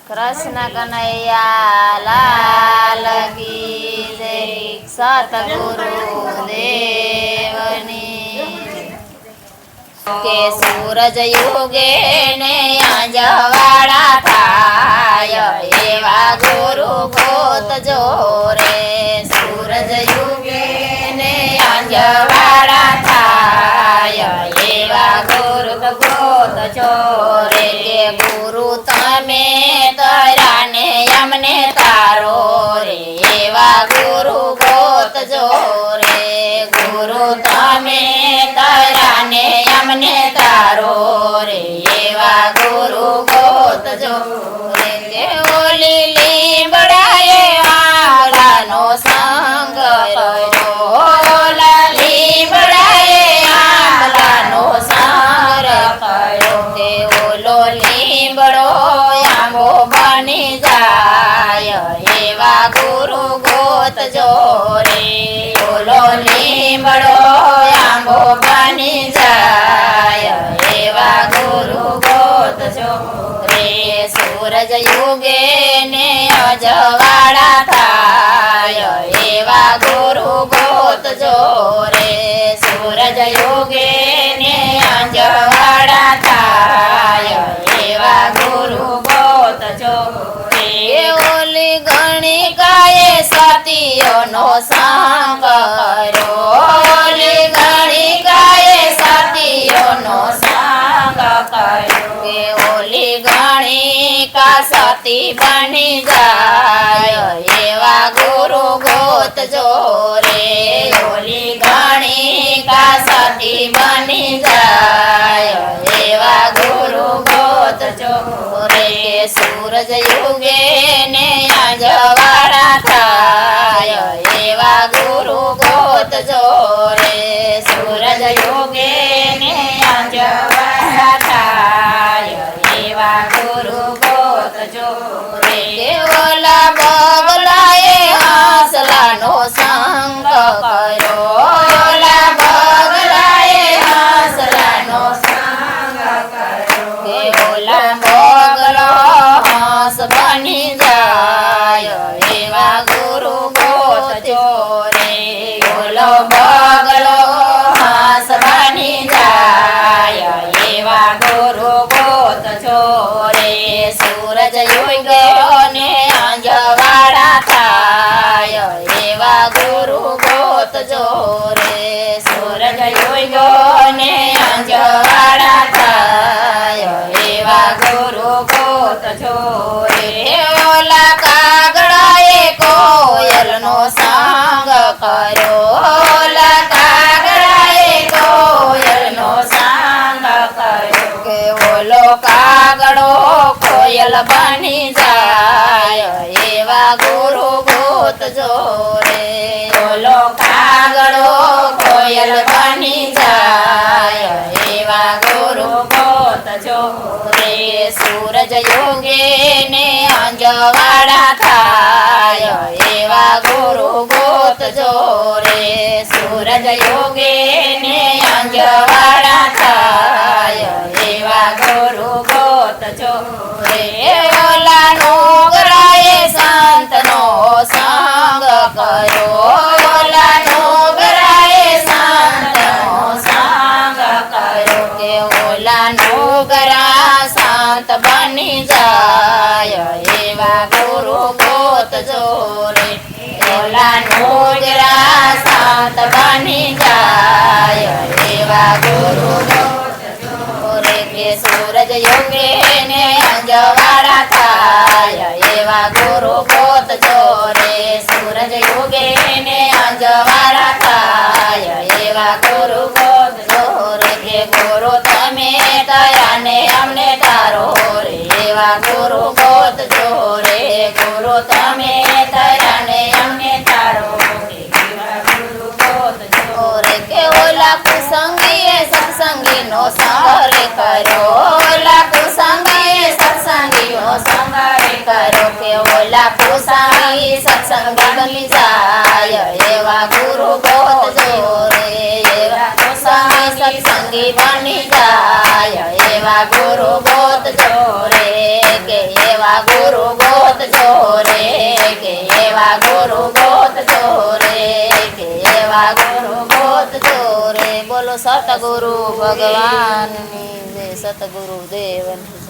कृष्ण कन्हैया लाल की जय। सतगुरु देवनी के सूरज युगे ने अंजवाड़ा थाय एवा गुरु गोत जोरे। सूरज युगे ने अंजवाड़ा थाय एवा गुरु गोत जोरे। के गुरु तमे तराने यमने तारो रे एवा गुरु गोत जोरे। गुरु तमे तराने यमने तारो रे एवा गुरु गोत जोरे। के ओली लीमड़ाए आंबलानो संग करो। लीमड़ाए आंबलानो संग करो। के ओलो लीमड़ो आंबो बनी जाय एवा गुरु गोत जोरे। ओलो लीमड़ो आंबो बनी जाय एवा गुरु गोत जोरे। सूरज युगे ने अजवाड़ा थाय एवा गुरु गोत जोरे। सूरज युगे ने अजवाड़ा थाय एवा गुरु गोत जोरे। ओली गणी गाये सतियो नो संग करो। ओली गणी गाये सतियो नो संग करो। के ओली गणी का सती बनी जाय एवा गुरु गोत जोरे। ओली गणी का सती बनी जाय एवा गुरु गोत जोरे। सूरज युगे ने अंजवाड़ा थाय एवा गुरु गोत जोरे। सूरज युगे ने अंजवाड़ा थाय एवा गुरु गोत जोरे। ओला बगलाए हंसलानो संग करो। ओला बगलाए हंसलानो संग करो। के ओला बगलो हंस बनी जाय एवा गुरु गोत जोरे। ओलो बगलो हंस बनी जाय एवा गुरु गोत जोरे। सूरज युगे ने अंजवाड़ा थाय एवा गुरु गोत जोरे। सूरज युगे ने अंजवाड़ा थाय एवा गुरु गोत जोरे। ओला कागड़ाए कोयल नो संग करो। ओला कागड़ाए कोयल नो संग करो। के ओलो कागड़ो कोयल बनी जाय एवा गुरु गोत जोरे। ओलो कागड़ो कोयल बनी जाय एवा गुरु गोत जोरे। सूरज युगे ने अंजवाड़ा थाय एवा गुरु गोत जोरे। सूरज युगे ने अंजवाड़ा थाय एवा गुरु गोत जोरे। ओला नोगराए संत नो संग करो। ओला नोगराए संत नो संग करो। के ओला नोगरा संत बनी जाय एवा गुरु गोत जोरे। ओला नोगरा संत बनी जाय एवा गुरु गोत जोरे। के सूरज युगे ने अंजवाड़ा थाय एवा गुरु गोत जोरे। सूरज युगे ने अंजवाड़ा थाय एवा गुरु गोत जोरे। के गुरु तमे दयाने हमने तारो रे एवा गुरु गोत जोरे। गुरु तमे दयाने हमने तारो रे एवा गुरु गोत जोरे। के ओला कुसंगी सत्संगी नो संग करो। ओला कुसंगी सत्संगी नो संग करो। के ओला कुसंगी सत्संगी बनी जाय एवा गुरु गोत जोरे। एवा कुसंगी सत्संगी बनी जाय एवा એવા ગુરુ ગોતજો રે કે એવા ગુરુ ગોતજો રે કે એવા ગુરુ ગોતજો રે કે એવા ગુરુ ગોતજો રે. બોલો સતગુરુ ભગવાનની જય, સતગુરુ દેવની જય.